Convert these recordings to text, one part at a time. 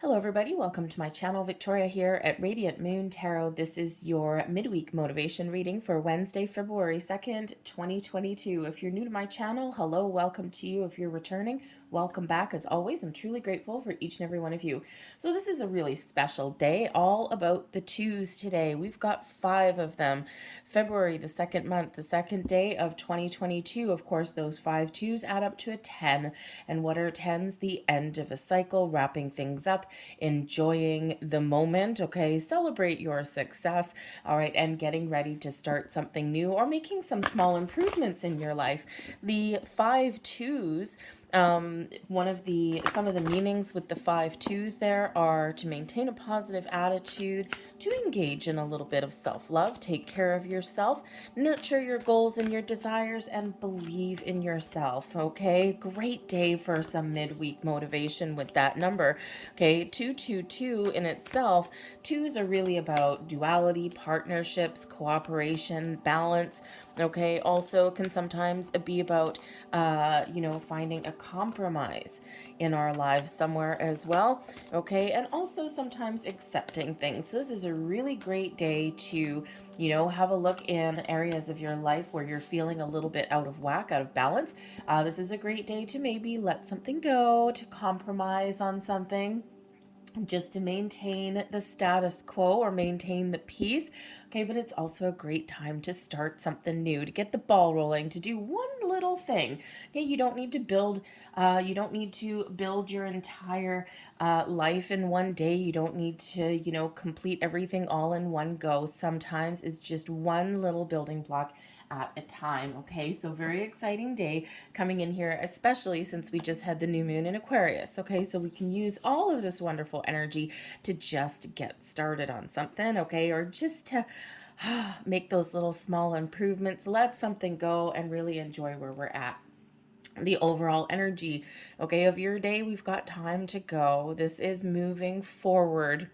Hello everybody, welcome to my channel. Victoria here at Radiant Moon Tarot. This is your midweek motivation reading for Wednesday, February 2nd, 2022. If you're new to my channel, hello, welcome to you. If you're returning, welcome back. As always, I'm truly grateful for each and every one of you. So this is a really special day, all about the twos today. We've got 5 of them. February, the second month, the second day of 2022. Of course, those 5 twos add up to a 10. And what are 10s? The end of a cycle, wrapping things up, enjoying the moment, okay? Celebrate your success, all right, and getting ready to start something new or making some small improvements in your life. The 5 twos, some of the meanings with the 5 twos there are to maintain a positive attitude, to engage in a little bit of self-love, take care of yourself, nurture your goals and your desires, and believe in yourself, okay? Great day for some midweek motivation with that number, okay? 222 in itself, twos are really about duality, partnerships, cooperation, balance, okay? Also can sometimes be about, finding a compromise in our lives somewhere as well, okay? And also sometimes accepting things. So this is a really great day to, have a look in areas of your life where you're feeling a little bit out of whack, out of balance. This is a great day to maybe let something go, to compromise on something, just to maintain the status quo or maintain the peace. Okay, but it's also a great time to start something new, to get the ball rolling, to do one little thing. Okay, you don't need to build your entire life in one day. You don't need to, complete everything all in one go. Sometimes it's just one little building block at a time. Okay, so very exciting day coming in here, especially since we just had the new moon in Aquarius. Okay, so we can use all of this wonderful energy to just get started on something, okay, or just to make those little small improvements, let something go, and really enjoy where we're at. The overall energy, okay, of your day, we've got time to go. This is moving forward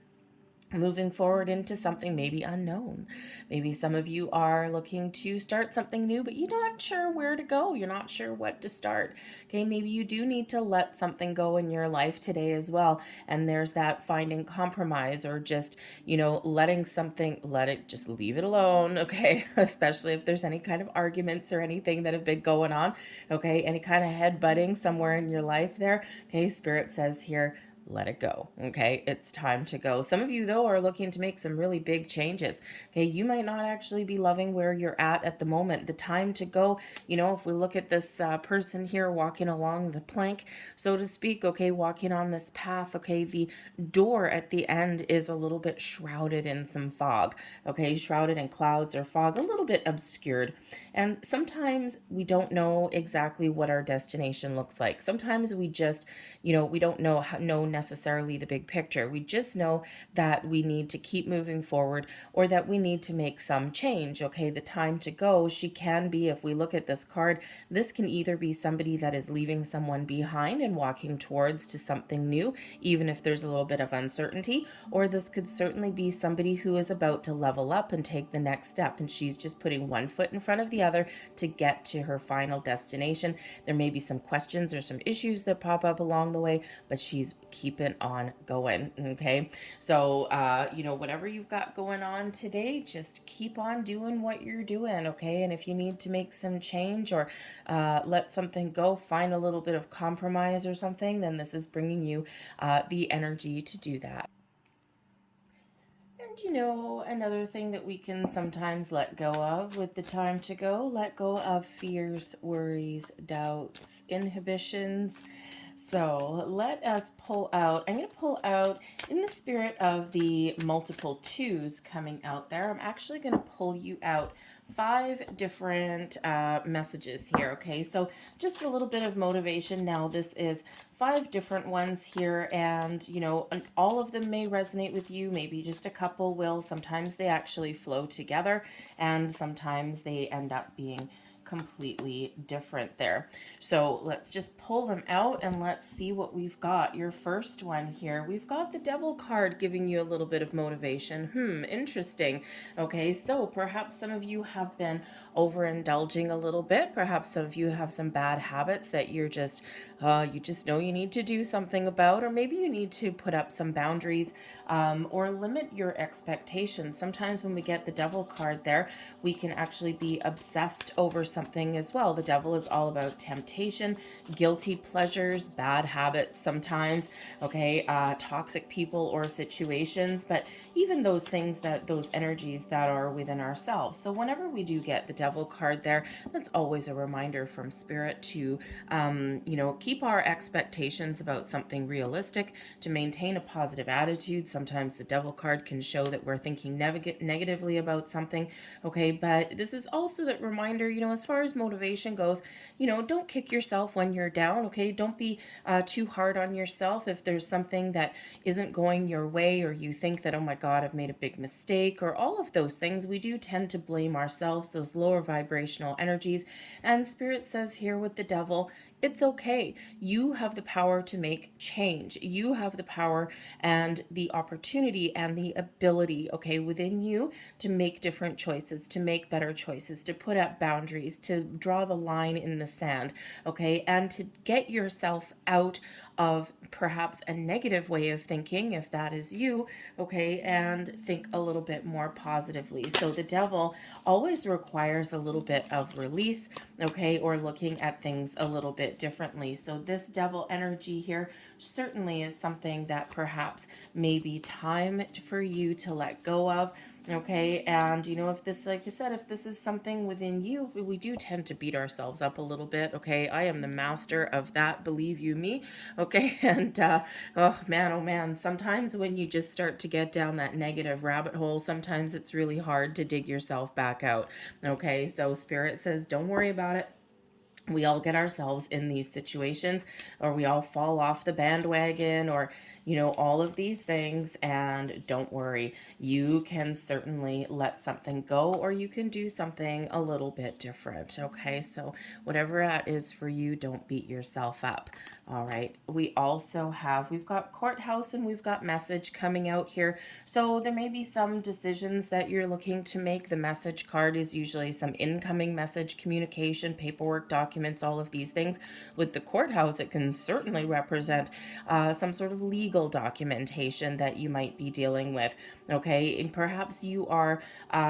into something maybe unknown. Maybe some of you are looking to start something new, but you're not sure where to go. You're not sure what to start. Okay, maybe you do need to let something go in your life today as well. And there's that finding compromise, or just, letting something, just leave it alone, okay? Especially if there's any kind of arguments or anything that have been going on, okay? Any kind of headbutting somewhere in your life there, okay? Spirit says here, let it go, okay? It's time to go. Some of you, though, are looking to make some really big changes, okay? You might not actually be loving where you're at the moment. The time to go, if we look at this person here walking along the plank, so to speak, okay, walking on this path, okay, the door at the end is a little bit shrouded in some fog, okay? Shrouded in clouds or fog, a little bit obscured. And sometimes we don't know exactly what our destination looks like. Sometimes we just, we don't know necessarily the big picture. We just know that we need to keep moving forward, or that we need to make some change. Okay, the time to go, she can be, if we look at this card, this can either be somebody that is leaving someone behind and walking towards to something new, even if there's a little bit of uncertainty, or this could certainly be somebody who is about to level up and take the next step, and she's just putting one foot in front of the other to get to her final destination. There may be some questions or some issues that pop up along the way, but she's keeping on going, okay? So, whatever you've got going on today, just keep on doing what you're doing, okay? And if you need to make some change, or let something go, find a little bit of compromise or something, then this is bringing you the energy to do that. And another thing that we can sometimes let go of with the time to go, let go of fears, worries, doubts, inhibitions. So let us pull out, I'm going to pull out, in the spirit of the multiple twos coming out there, I'm actually going to pull you out 5 different messages here, okay? So just a little bit of motivation. Now this is 5 different ones here, and all of them may resonate with you. Maybe just a couple will. Sometimes they actually flow together, and sometimes they end up being completely different there. So let's just pull them out and let's see what we've got. Your first one here, we've got the Devil card giving you a little bit of motivation. Interesting. Okay, so perhaps some of you have been overindulging a little bit. Perhaps some of you have some bad habits that you just know you need to do something about, or maybe you need to put up some boundaries or limit your expectations. Sometimes when we get the Devil card there, we can actually be obsessed over something as well. The Devil is all about temptation, guilty pleasures, bad habits sometimes, okay, toxic people or situations, but even those things, those energies that are within ourselves. So whenever we do get the Devil card there, that's always a reminder from Spirit to, keep our expectations about something realistic, to maintain a positive attitude. Sometimes the Devil card can show that we're thinking negatively about something, okay, but this is also that reminder, as far as motivation goes, don't kick yourself when you're down, okay? Don't be too hard on yourself if there's something that isn't going your way, or you think that, oh my God, I've made a big mistake, or all of those things. We do tend to blame ourselves, those lower vibrational energies. And Spirit says here with the Devil, it's okay. You have the power to make change. You have the power and the opportunity and the ability, okay, within you to make different choices, to make better choices, to put up boundaries, to draw the line in the sand, okay, and to get yourself out of perhaps a negative way of thinking, if that is you, okay, and think a little bit more positively. So the Devil always requires a little bit of release, okay, or looking at things a little bit differently. So this Devil energy here certainly is something that perhaps may be time for you to let go of, okay? And if this, like I said, if this is something within you, we do tend to beat ourselves up a little bit, okay? I am the master of that, believe you me, okay? And oh man, sometimes when you just start to get down that negative rabbit hole, sometimes it's really hard to dig yourself back out, okay? So Spirit says, don't worry about it. We all get ourselves in these situations, or we all fall off the bandwagon, or all of these things. And don't worry, you can certainly let something go, or you can do something a little bit different, okay? So whatever that is for you, don't beat yourself up. All right, we've got courthouse and we've got message coming out here. So there may be some decisions that you're looking to make. The message card is usually some incoming message, communication, paperwork, documents, all of these things. With the courthouse, it can certainly represent some sort of legal documentation that you might be dealing with, okay? And perhaps you are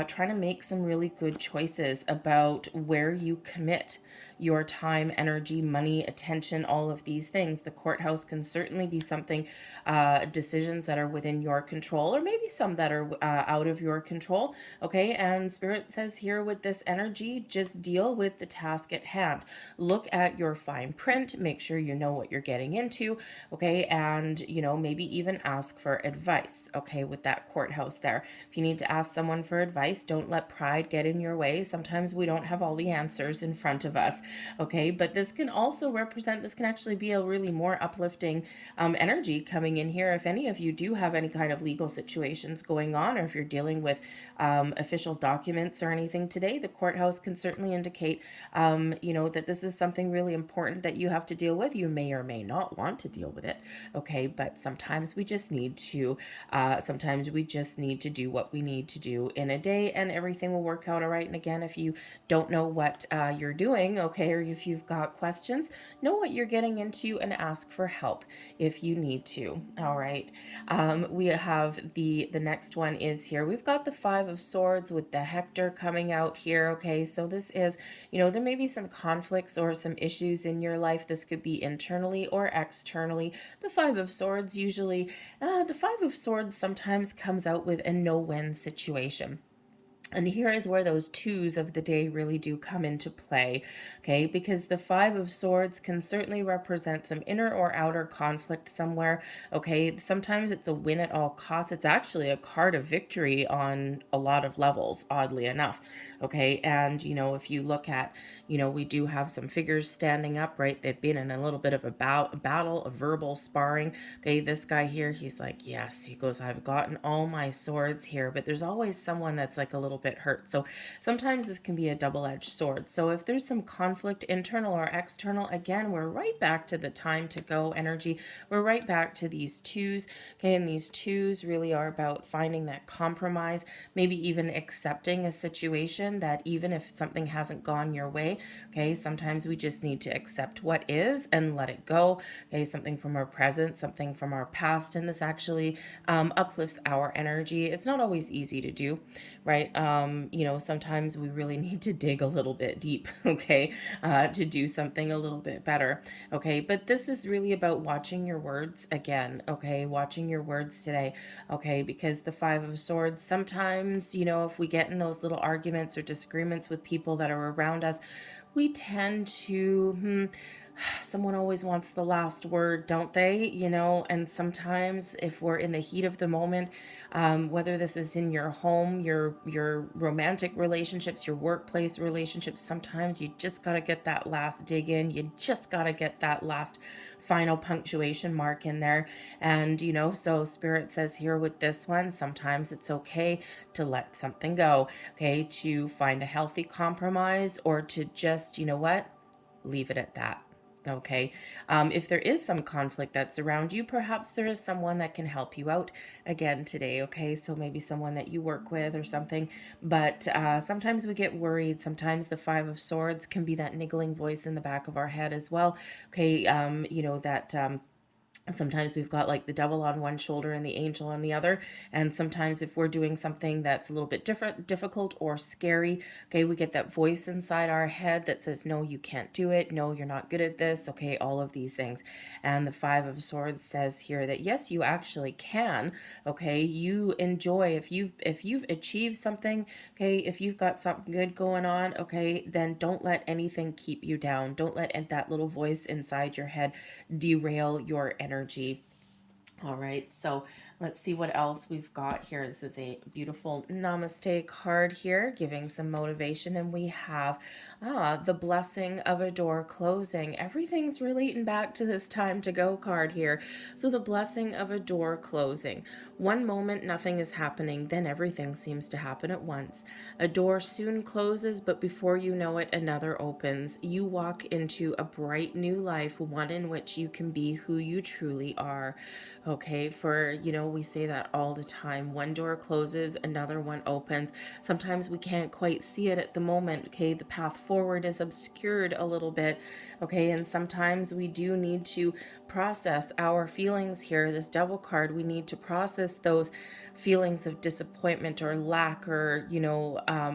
trying to make some really good choices about where you commit your time, energy, money, attention, all of these things. The courthouse can certainly be something, decisions that are within your control, or maybe some that are out of your control, okay? And Spirit says here with this energy, just deal with the task at hand. Look at your fine print, make sure you know what you're getting into, okay? And, maybe even ask for advice, okay, with that courthouse there. If you need to ask someone for advice, don't let pride get in your way. Sometimes we don't have all the answers in front of us, okay? But this can also this can actually be a really more uplifting energy coming in here. If any of you do have any kind of legal situations going on, or if you're dealing with official documents or anything today, the courthouse can certainly indicate, that this is something really important that you have to deal with. You may or may not want to deal with it, okay? But sometimes we just need to do what we need to do in a day, and everything will work out all right. And again, if you don't know what you're doing, okay, or if you've got questions, know what you're getting into and ask for help if you need to. All right. We have the next one is here. We've got the Five of Swords with the Hector coming out here. Okay, so this is, there may be some conflicts or some issues in your life. This could be internally or externally. The Five of Swords sometimes comes out with a no-win situation. And here is where those twos of the day really do come into play, okay? Because the Five of Swords can certainly represent some inner or outer conflict somewhere, okay? Sometimes it's a win at all costs. It's actually a card of victory on a lot of levels, oddly enough, okay? And, if you look at, we do have some figures standing up, right? They've been in a little bit of a battle, a verbal sparring, okay? This guy here, he's like, yes, he goes, I've gotten all my swords here, but there's always someone that's like a little bit hurt. So sometimes this can be a double-edged sword. So if there's some conflict, internal or external, again, we're right back to the time to go energy. We're right back to these twos. Okay, and these twos really are about finding that compromise, maybe even accepting a situation that even if something hasn't gone your way, okay, sometimes we just need to accept what is and let it go. Okay, something from our present, something from our past, and this actually uplifts our energy. It's not always easy to do, right? Sometimes we really need to dig a little bit deep, okay, to do something a little bit better, okay? But this is really about watching your words again, okay? Watching your words today, okay? Because the Five of Swords, sometimes, if we get in those little arguments or disagreements with people that are around us, we tend to, someone always wants the last word, don't they? And sometimes if we're in the heat of the moment, whether this is in your home, your romantic relationships, your workplace relationships, sometimes you just got to get that last dig in. You just got to get that last final punctuation mark in there. And, so Spirit says here with this one, sometimes it's okay to let something go, okay, to find a healthy compromise, or to just, leave it at that. Okay. If there is some conflict that's around you, perhaps there is someone that can help you out again today. Okay. So maybe someone that you work with or something, but sometimes we get worried. Sometimes the Five of Swords can be that niggling voice in the back of our head as well. Okay. Sometimes we've got like the devil on one shoulder and the angel on the other. And sometimes if we're doing something that's a little bit difficult or scary, okay, we get that voice inside our head that says, no, you can't do it. No, you're not good at this. Okay, all of these things. And the Five of Swords says here that yes, you actually can. Okay, you enjoy if you've achieved something, okay, if you've got something good going on, okay, then don't let anything keep you down. Don't let that little voice inside your head derail your energy. All right, so let's see what else we've got here. This is a beautiful namaste card here, giving some motivation, and we have the blessing of a door closing. Everything's relating back to this time to go card here. So the blessing of a door closing. One moment nothing is happening, then everything seems to happen at once. A door soon closes, but before you know it, another opens. You walk into a bright new life, one in which you can be who you truly are. Okay, we say that all the time. One door closes, another one opens. Sometimes we can't quite see it at the moment. Okay, the path forward is obscured a little bit. Okay, and sometimes we do need to process our feelings here. This Devil card, we need to process those feelings of disappointment or lack, or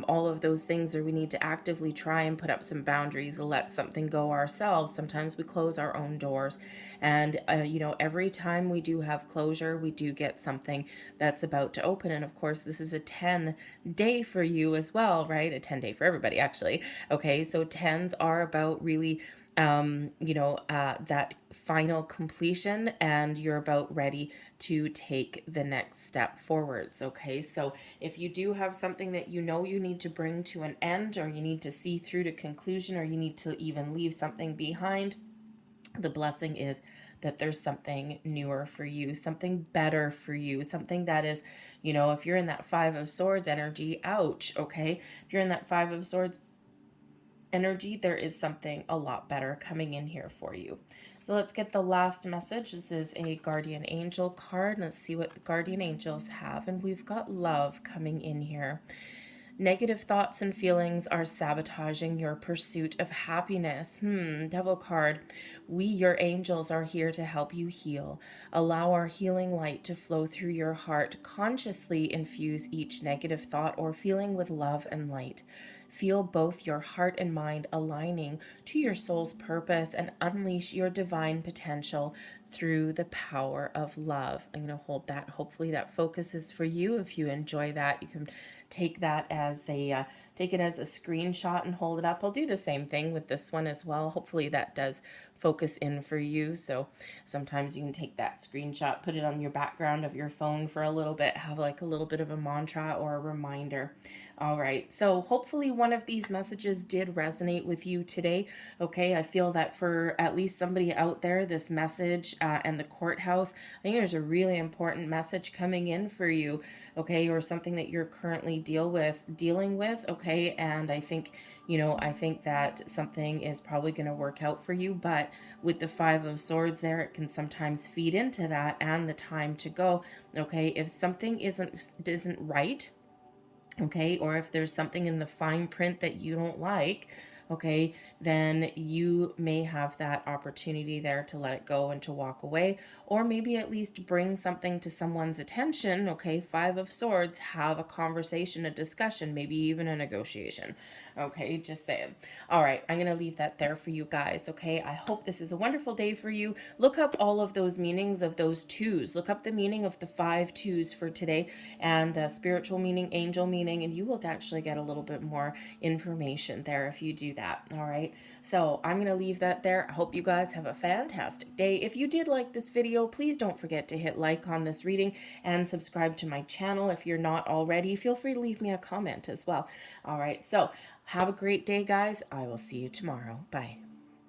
all of those things, or we need to actively try and put up some boundaries, let something go ourselves. Sometimes we close our own doors, and every time we do have closure, we do get something that's about to open. And of course, this is a 10-day for you as well, right? A 10-day for everybody, actually. Okay, so 10s are about really that final completion, and you're about ready to take the next step forwards. Okay, so if you do have something that you need to bring to an end, or you need to see through to conclusion, or you need to even leave something behind, the blessing is that there's something newer for you, something better for you, something that is, if you're in that Five of Swords energy, ouch, okay? If you're in that Five of Swords energy, there is something a lot better coming in here for you. So let's get the last message. This is a guardian angel card. Let's see what the guardian angels have. And we've got love coming in here. Negative thoughts and feelings are sabotaging your pursuit of happiness. Devil card. We, your angels, are here to help you heal. Allow our healing light to flow through your heart. Consciously infuse each negative thought or feeling with love and light. Feel both your heart and mind aligning to your soul's purpose, and unleash your divine potential through the power of love. I'm going to hold that. Hopefully that focuses for you. If you enjoy that, you can take that as a take it as a screenshot and hold it up. I'll do the same thing with this one as well. Hopefully that does focus in for you. So sometimes you can take that screenshot, put it on your background of your phone for a little bit, have like a little bit of a mantra or a reminder. All right, so hopefully one of these messages did resonate with you today. Okay, I feel that for at least somebody out there, this message and the courthouse. I think there's a really important message coming in for you, okay, or something that you're currently dealing with, okay, and I think, you know, I think that something is probably going to work out for you, but with the Five of Swords there, it can sometimes feed into that and the time to go, okay? If something isn't right, okay, or if there's something in the fine print that you don't like, okay, then you may have that opportunity there to let it go and to walk away, or maybe at least bring something to someone's attention, okay? Five of Swords, have a conversation, a discussion, maybe even a negotiation, okay? Just saying. All right, I'm going to leave that there for you guys, okay? I hope this is a wonderful day for you. Look up all of those meanings of those twos. Look up the meaning of the 5 twos for today, and spiritual meaning, angel meaning, and you will actually get a little bit more information there if you do that. All right, so I'm going to leave that there. I hope you guys have a fantastic day. If you did like this video, please don't forget to hit like on this reading and subscribe to my channel if you're not already. Feel free to leave me a comment as well. All right, so have a great day, guys. I will see you tomorrow. Bye.